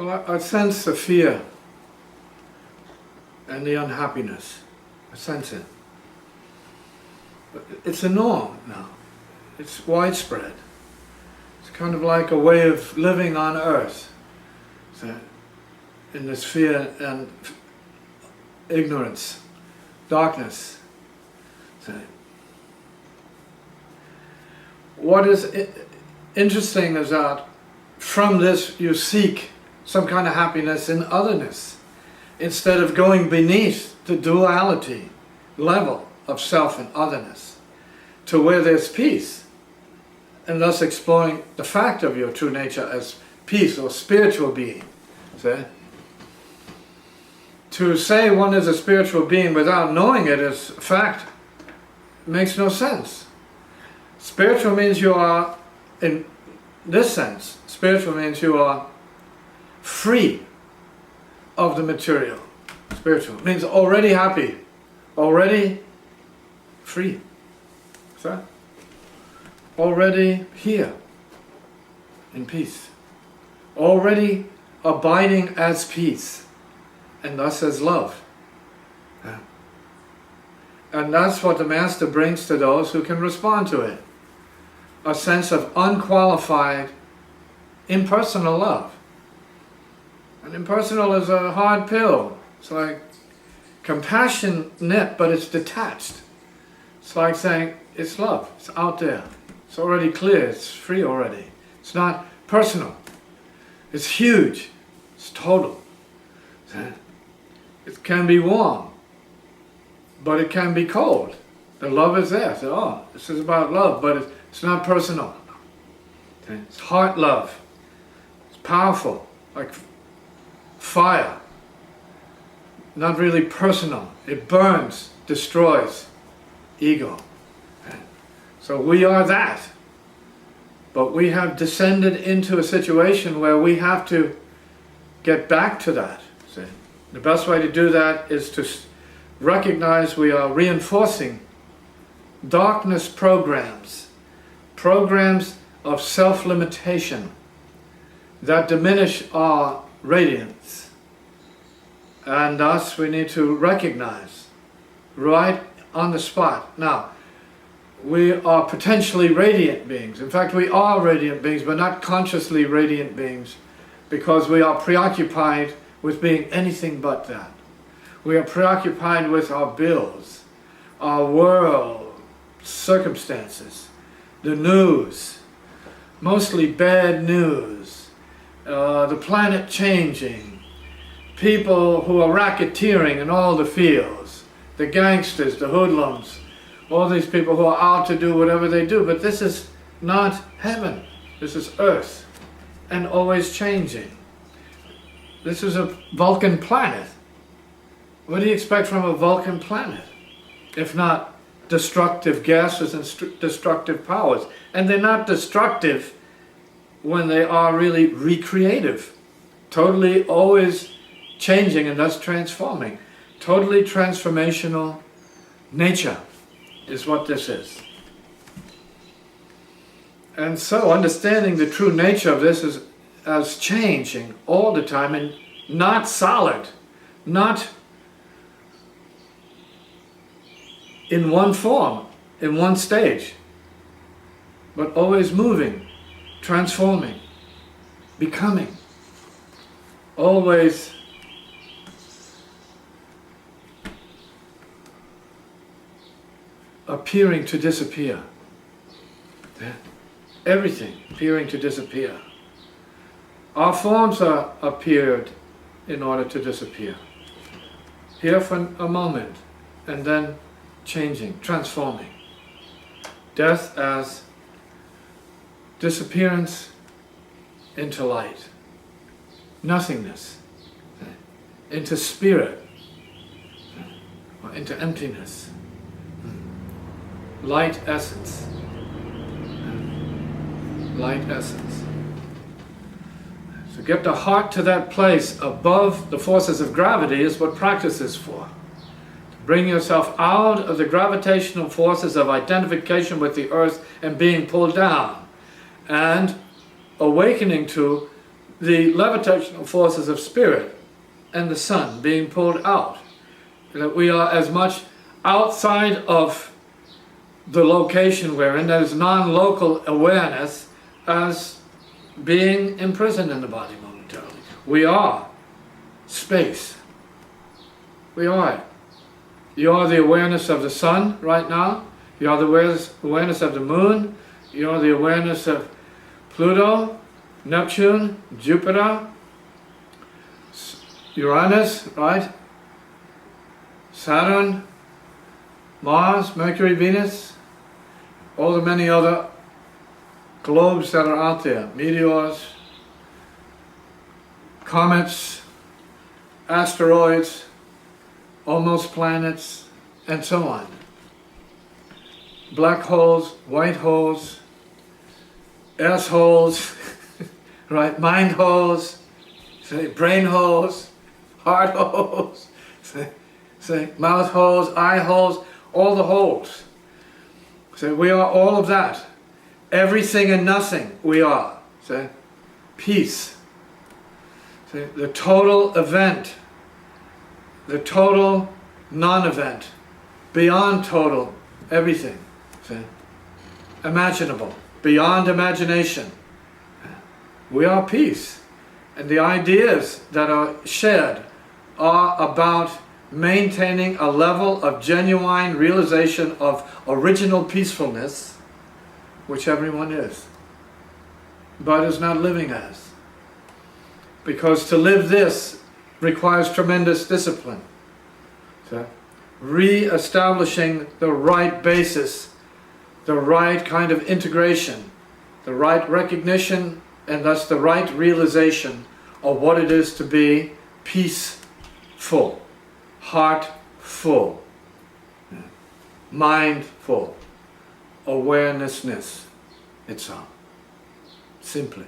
Well, I sense the fear and the unhappiness. I sense it. But it's a norm now. It's widespread. It's kind of like a way of living on earth. So, in this fear and ignorance, darkness. So, what is interesting is that from this you seek some kind of happiness in otherness, instead of going beneath the duality level of self and otherness to where there's peace, and thus exploring the fact of your true nature as peace or spiritual being. See? To say one is a spiritual being without knowing it as fact makes no sense. Spiritual means you are, in this sense, spiritual means you are free of the material. Spiritual means already happy, already free. So, already here in peace, already abiding as peace, and thus as love. Yeah. And that's what the Master brings to those who can respond to it. A sense of unqualified, impersonal love. And impersonal is a hard pill. It's like compassionate, but it's detached. It's like saying, it's love, it's out there. It's already clear, it's free already. It's not personal. It's huge, it's total. It can be warm, but it can be cold. The love is there. So, oh, this is about love, but it's not personal. It's heart love. It's powerful, like fire. Not really personal. It burns, destroys ego. So we are that. But we have descended into a situation where we have to get back to that. See? The best way to do that is to recognize we are reinforcing darkness programs, programs of self-limitation that diminish our radiance. And thus we need to recognize right on the spot. Now, we are potentially radiant beings. In fact, we are radiant beings, but not consciously radiant beings, because we are preoccupied with being anything but that. We are preoccupied with our bills, our world, circumstances, the news, mostly bad news, the planet changing, people who are racketeering in all the fields, the gangsters, the hoodlums, all these people who are out to do whatever they do. But this is not heaven. This is earth, and always changing. This is a Vulcan planet. What do you expect from a Vulcan planet, if not destructive gases and destructive powers? And they're not destructive when they are really recreative, totally always changing and thus transforming. Totally transformational nature is what this is. And so understanding the true nature of this is as changing all the time, and not solid, not in one form, in one stage, but always moving, transforming, becoming, always appearing to disappear. Yeah. Everything appearing to disappear. Our forms are appeared in order to disappear. Here for a moment, and then changing, transforming. Death as disappearance into light. Nothingness into spirit, or into emptiness. Light essence. Light essence. So get the heart to that place above the forces of gravity is what practice is for. Bring yourself out of the gravitational forces of identification with the earth and being pulled down, and awakening to the levitational forces of spirit and the sun being pulled out. That we are as much outside of the location we're in, that is non-local awareness, as being imprisoned in the body momentarily. We are space. We are it. You are the awareness of the sun right now. You are the awareness of the moon. You are the awareness of Pluto, Neptune, Jupiter, Uranus, right? Saturn, Mars, Mercury, Venus, all the many other globes that are out there, meteors, comets, asteroids, almost planets, and so on. Black holes, white holes, assholes, right? Mind holes, say brain holes, heart holes, say mouth holes, eye holes, all the holes. So we are all of that. Everything and nothing we are. Say peace. Say the total event, the total non-event, beyond total, everything. Say imaginable, beyond imagination. We are peace. And the ideas that are shared are about maintaining a level of genuine realization of original peacefulness, which everyone is, but is not living as. Because to live this requires tremendous discipline. So, re-establishing the right basis, the right kind of integration, the right recognition, and thus the right realization of what it is to be peaceful, heartful, mindful, awarenessness itself, simply.